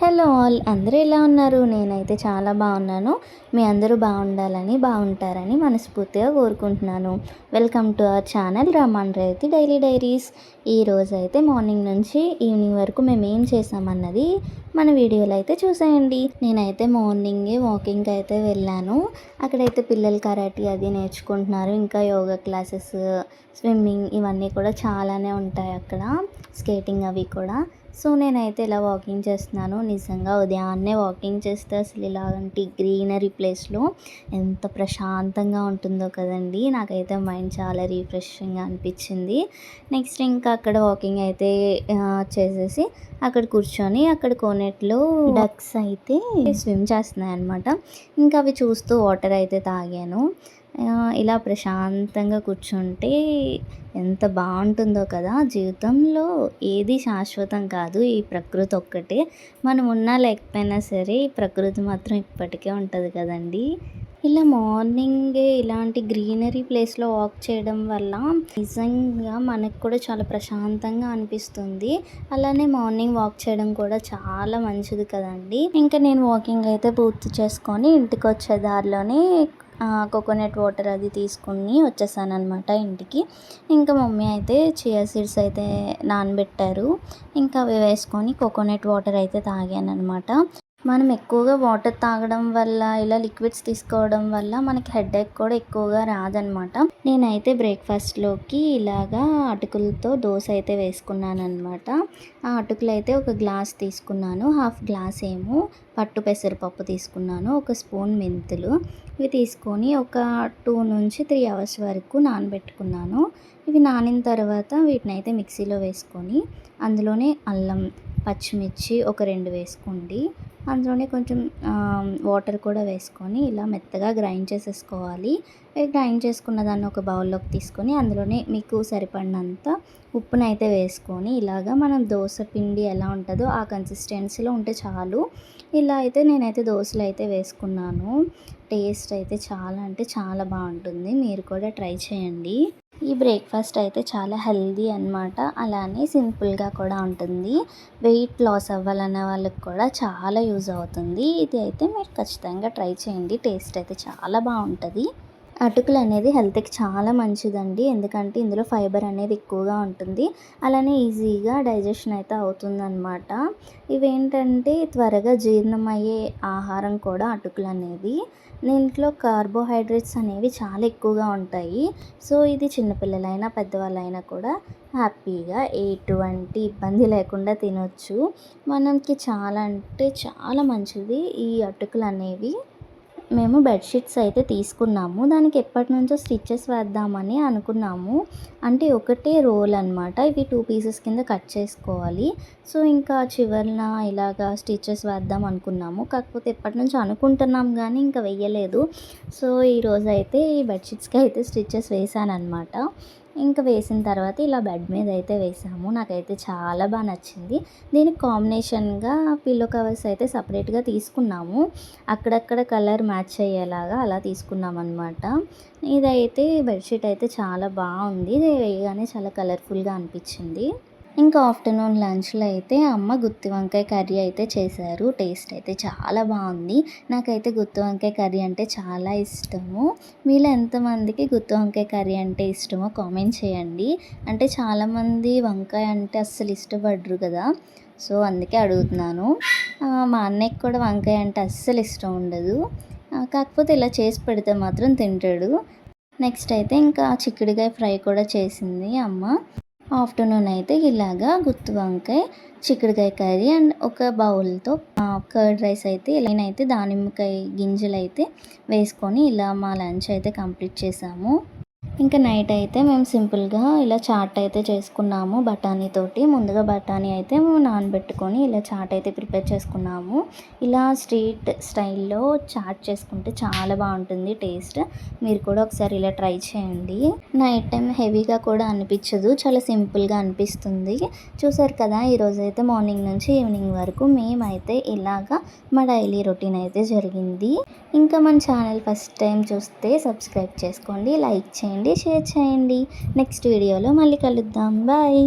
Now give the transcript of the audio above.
Hello all, అందరూ ఎలా ఉన్నారు? నేనైతే చాలా బాగున్నాను. మీ అందరూ బాగుండాలని, బాగుంటారని మనస్ఫూర్తిగా కోరుకుంటున్నాను. Welcome to our channel Raman Revathi daily diaries. ఈరోజు అయితే మార్నింగ్ నుంచి ఈవినింగ్ వరకు మేము ఏం చేసామన్నది మన వీడియోలో అయితే చూసేయండి. నేనైతే మార్నింగే వాకింగ్కి అయితే వెళ్ళాను. అక్కడైతే పిల్లలు కరాటీ అది నేర్చుకుంటున్నారు. ఇంకా యోగా క్లాసెస్, స్విమ్మింగ్ ఇవన్నీ కూడా చాలానే ఉంటాయి అక్కడ, స్కేటింగ్ అవి కూడా. సో నేనైతే ఇలా వాకింగ్ చేస్తున్నాను. నిజంగా ఉదయాన్నే వాకింగ్ చేస్తే అసలు ఇలాంటి గ్రీనరీ ప్లేస్లో ఎంత ప్రశాంతంగా ఉంటుందో కదండి. నాకైతే మైండ్ చాలా రిఫ్రెషింగ్గా అనిపించింది. నెక్స్ట్ ఇంకా అక్కడ వాకింగ్ అయితే చేసేసి అక్కడ కూర్చొని అక్కడ కోనేట్లో డక్స్ అయితే స్విమ్ చేస్తున్నాయి అనమాట. ఇంకా అవి చూస్తూ వాటర్ అయితే తాగాను. ఇలా ప్రశాంతంగా కూర్చుంటే ఎంత బాగుంటుందో కదా. జీవితంలో ఏది శాశ్వతం కాదు, ఈ ప్రకృతి ఒక్కటే. మనం ఉన్నా లేకపోయినా సరే ఈ ప్రకృతి మాత్రం ఇప్పటికే ఉంటుంది కదండి. ఇలా మార్నింగే ఇలాంటి గ్రీనరీ ప్లేస్లో వాక్ చేయడం వల్ల నిజంగా మనకు కూడా చాలా ప్రశాంతంగా అనిపిస్తుంది. అలానే మార్నింగ్ వాక్ చేయడం కూడా చాలా మంచిది కదండి. ఇంకా నేను వాకింగ్ అయితే పూర్తి చేసుకొని ఇంటికి వచ్చే దారిలోనే కోకోనట్ వాటర్ అది తీసుకుని వచ్చేసాను అనమాట ఇంటికి. ఇంకా మమ్మీ అయితే చియా సీడ్స్ అయితే నానబెట్టారు. ఇంకా అవి వేసుకొని కోకోనట్ వాటర్ అయితే తాగాను అనమాట. మనం ఎక్కువగా వాటర్ తాగడం వల్ల, ఇలా లిక్విడ్స్ తీసుకోవడం వల్ల మనకి హెడేక్ కూడా ఎక్కువగా రాదనమాట. నేనైతే బ్రేక్ఫాస్ట్లోకి ఇలాగా అటుకులతో దోశ అయితే వేసుకున్నాను అనమాట. ఆ అటుకులు అయితే ఒక గ్లాస్ తీసుకున్నాను. హాఫ్ గ్లాస్ ఏమో పట్టు పెసరపప్పు తీసుకున్నాను. ఒక స్పూన్ మెంతులు ఇవి తీసుకొని ఒక 2 నుంచి 3 అవర్స్ వరకు నానబెట్టుకున్నాను. ఇవి నానిన తర్వాత వీటిని అయితే మిక్సీలో వేసుకొని అందులోనే అల్లం, పచ్చిమిర్చి ఒక 2 వేసుకోండి. అందులోనే కొంచెం వాటర్ కూడా వేసుకొని ఇలా మెత్తగా గ్రైండ్ చేసేసుకోవాలి. గ్రైండ్ చేసుకున్న దాన్ని ఒక బౌల్లోకి తీసుకొని అందులోనే మీకు సరిపడినంత ఉప్పునైతే వేసుకొని ఇలాగా మనం దోశ పిండి ఎలా ఉంటుందో ఆ కన్సిస్టెన్సీలో ఉంటే చాలు. ఇలా అయితే నేనైతే దోశలు అయితే వేసుకున్నాను. టేస్ట్ అయితే చాలా అంటే చాలా బాగుంటుంది. మీరు కూడా ట్రై చేయండి. ఈ బ్రేక్ఫాస్ట్ అయితే చాలా హెల్దీ అనమాట. అలానే సింపుల్గా కూడా ఉంటుంది. వెయిట్ లాస్ అవ్వాలన్న వాళ్ళకి కూడా చాలా యూజ్ అవుతుంది. ఇది అయితే మీరు ఖచ్చితంగా ట్రై చేయండి. టేస్ట్ అయితే చాలా బాగుంటుంది. అటుకులు అనేది హెల్త్కి చాలా మంచిదండి. ఎందుకంటే ఇందులో ఫైబర్ అనేది ఎక్కువగా ఉంటుంది. అలానే ఈజీగా డైజెషన్ అయితే అవుతుందన్నమాట. ఇవేంటంటే త్వరగా జీర్ణమయ్యే ఆహారం కూడా అటుకులు అనేది. దీంట్లో కార్బోహైడ్రేట్స్ అనేవి చాలా ఎక్కువగా ఉంటాయి. సో ఇది చిన్నపిల్లలైనా పెద్దవాళ్ళైనా కూడా హ్యాపీగా ఎటువంటి ఇబ్బంది లేకుండా తినొచ్చు. మనకి చాలా అంటే చాలా మంచిది ఈ అటుకులు అనేవి. మేము బెడ్షీట్స్ అయితే తీసుకున్నాము. దానికి ఎప్పటి నుంచో స్టిచెస్ వేద్దామని అనుకున్నాము. అంటే ఒకటే రోల్ అనమాట. ఇవి 2 పీసెస్ కింద కట్ చేసుకోవాలి. సో ఇంకా చివరన ఇలాగా స్టిచెస్ వేద్దాం అనుకున్నాము. కాకపోతే ఎప్పటి నుంచో అనుకుంటున్నాం కానీ ఇంకా వెయ్యలేదు. సో ఈరోజు అయితే ఈ బెడ్షీట్స్కి అయితే స్టిచెస్ వేసాను అనమాట. ఇంకా వేసిన తర్వాత ఇలా బెడ్ మీద అయితే వేసాము. నాకైతే చాలా బాగా నచ్చింది. దీనికి కాంబినేషన్గా పిల్లో కవర్స్ అయితే సపరేట్గా తీసుకున్నాము. అక్కడక్కడ కలర్ మ్యాచ్ అయ్యేలాగా అలా తీసుకున్నాం అనమాట. ఇదైతే బెడ్షీట్ అయితే చాలా బాగుంది. ఇది వేయగానే చాలా కలర్ఫుల్గా అనిపించింది. ఇంకా ఆఫ్టర్నూన్ లంచ్లో అయితే అమ్మ గుత్తి వంకాయ కర్రీ అయితే చేశారు. టేస్ట్ అయితే చాలా బాగుంది. నాకైతే గుత్తి వంకాయ కర్రీ అంటే చాలా ఇష్టము. మీలో ఎంతమందికి గుత్తి వంకాయ కర్రీ అంటే ఇష్టమో కామెంట్ చేయండి. అంటే చాలామంది వంకాయ అంటే అస్సలు ఇష్టపడరు కదా. సో అందుకే అడుగుతున్నాను. మా అన్నయ్యకి కూడా వంకాయ అంటే అస్సలు ఇష్టం ఉండదు. కాకపోతే ఇలా చేసి పెడితే మాత్రం తింటాడు. నెక్స్ట్ అయితే ఇంకా చిక్కుడుకాయ ఫ్రై కూడా చేసింది అమ్మ. ఆఫ్టర్నూన్ అయితే ఇలాగా గుత్తి వంకాయ, చిక్కుడుకాయ కర్రీ అండ్ ఒక బౌల్తో కర్డ్ రైస్ అయితే ఇలానైతే దానిమ్మకాయ గింజలు అయితే వేసుకొని ఇలా మా లంచ్ అయితే కంప్లీట్ చేసాము. ఇంకా నైట్ అయితే మేము సింపుల్గా ఇలా చాట్ అయితే చేసుకున్నాము బఠానీతోటి. ముందుగా బఠానీ అయితే మేము నానబెట్టుకొని ఇలా చాట్ అయితే ప్రిపేర్ చేసుకున్నాము. ఇలా స్ట్రీట్ స్టైల్లో చాట్ చేసుకుంటే చాలా బాగుంటుంది టేస్ట్. మీరు కూడా ఒకసారి ఇలా ట్రై చేయండి. నైట్ టైం హెవీగా కూడా అనిపించదు, చాలా సింపుల్గా అనిపిస్తుంది. చూసారు కదా, ఈరోజు అయితే మార్నింగ్ నుంచి ఈవినింగ్ వరకు మేమైతే ఇలాగా మా డైలీ రొటీన్ అయితే జరిగింది. ఇంకా మన ఛానల్ ఫస్ట్ టైం చూస్తే సబ్స్క్రైబ్ చేసుకోండి, లైక్ చేయండి, షేర్ చేయండి. నెక్స్ట్ వీడియోలో మళ్ళీ కలుద్దాం. బాయ్.